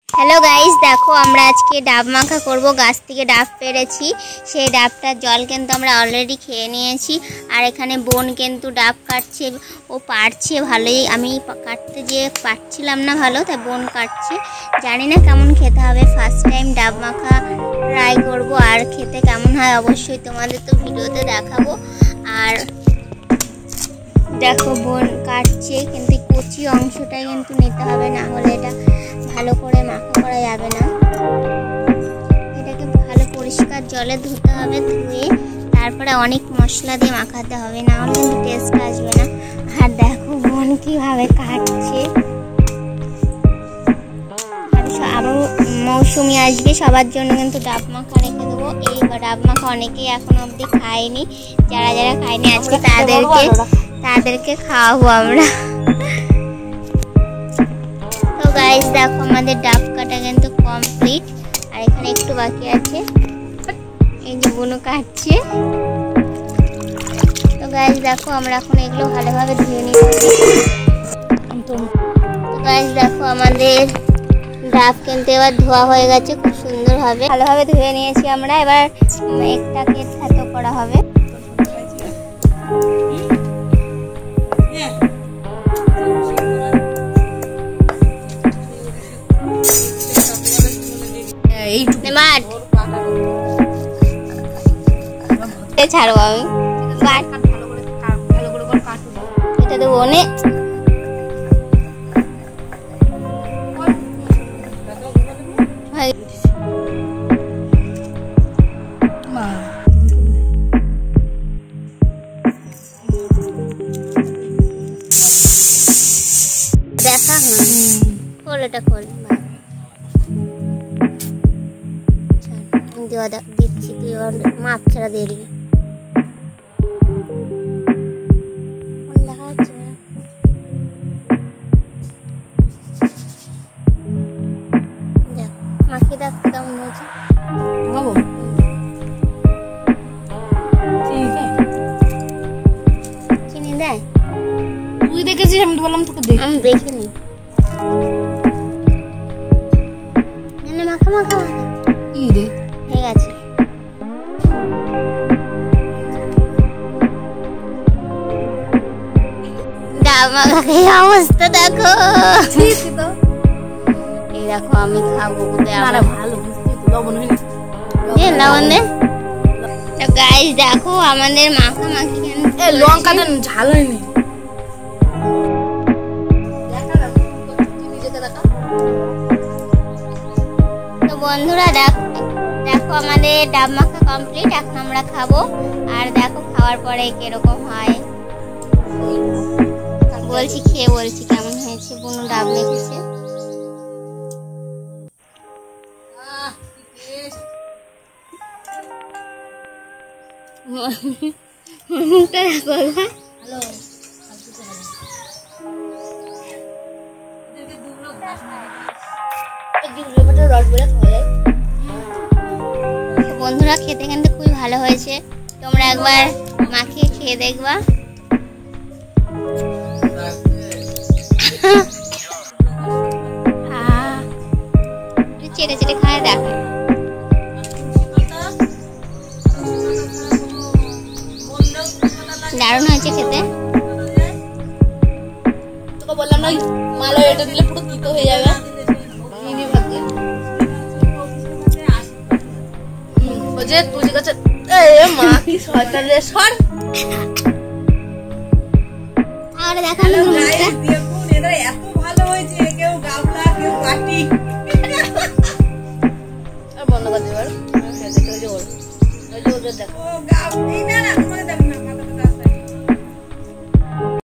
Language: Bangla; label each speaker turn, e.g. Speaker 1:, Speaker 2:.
Speaker 1: হ্যালো গাইস, দেখো আমরা আজকে ডাব মাখা করব। গাছ থেকে ডাব পেরেছি, সেই ডাবটার জল কিন্তু আমরা অলরেডি খেয়ে নিয়েছি। আর এখানে বোন কিন্তু ডাব কাটছে, ও পারছে ভালোই। আমি কাটতে যেয়ে পারছিলাম না ভালো, তাই বোন কাটছে। জানি না কেমন খেতে হবে, ফার্স্ট টাইম ডাব মাখা ট্রাই করব। আর খেতে কেমন হয় অবশ্যই তোমাদের তো ভিডিওতে দেখাবো। আর দেখো বোন কাটছে, কিন্তু কচি অংশটাই কিন্তু নিতে হবে, না হলে এটা ভালো করে মাখা করা যাবে না। এটাকে ভালো পরিষ্কার জলে ধুতে হবে, ধুয়ে তারপরে অনেক মশলা দিয়ে মাখাতে হবে, না হলে কিন্তু টেস্ট আসবে না। আর দেখো বোন কিভাবে কাটছে। আরও মৌসুমি আসবে, সবার জন্য কিন্তু ডাব মাখা রেখে দেবো। এই ডাব মাখা অনেকেই এখন অবধি খায়নি, যারা যারা খায়নি আজকে তাদেরকে খাওয়াবো আমরা। তো গাইস দেখো আমাদের ডাব কাটা কিন্তু কমপ্লিট, আর এখানে একটু বাকি আছে। এই যে বোনও কাটছে। তো গাইস দেখো আমরা এখন এগুলো ভালোভাবে ধুয়ে নিচ্ছি। তো গাইস দেখো আমাদের ডাব কিন্তু এবার ধোয়া হয়ে গেছে খুব সুন্দরভাবে, ভালোভাবে ধুয়ে নিয়েছি আমরা। এবার একটাকে থেতো করা হবে। ছাড়বো আমি, এটা দেবো অনেক। দেখা খোল, এটা খোল দিচ্ছি, তুই মাপ ছাড়া দিয়ে দিবি। মাখি দেখ কেমন হয়েছে। চিনি দেয়?
Speaker 2: তুই দেখেছিস? আমি তো বললাম তোকে দেখ।
Speaker 1: আমি দেখিনি। মাখা মাখা
Speaker 2: কি রে
Speaker 1: হয়ে গেছে। ডাব মাখা খেয়ে অবস্থা দেখো। এই দেখো আমি খাবো,
Speaker 2: ভালো লবণ হয়নি,
Speaker 1: লবণ দে। তো গাইস দেখো আমাদের মাখা মাখি
Speaker 2: লঙ্কা দেন, ঝাল হয়নি।
Speaker 1: তো বন্ধুরা দেখো আমাদের ডাব মাখা কমপ্লিট, এখন আমরা খাবো। আর দেখো খাওয়ার পরে কিরকম হয় বলছি, খেয়ে বলছি কেমন হয়েছে। বুনু ডাব মেখেছে। বন্ধুরা খেতে কিন্তু খুবই ভালো হয়েছে, তোমরা একবার মাখিয়ে খেয়ে দেখবা। চেটে চেটে খায় দেখো, দারুণ হয়েছে খেতে।
Speaker 2: তোকে বললাম না মালা এটা দিলে পুরো তিতো হয়ে যাবে। তুই কাছে মা কি শয়তান রে, সর।
Speaker 1: আর দেখানো
Speaker 2: দেখুন এটা এত ভালো হয়েছে, কেউ গাবলা কেউ কাটি। আর বন্ধ করে দেবার দেখো গাব এই না না তোমাদের দেখো না।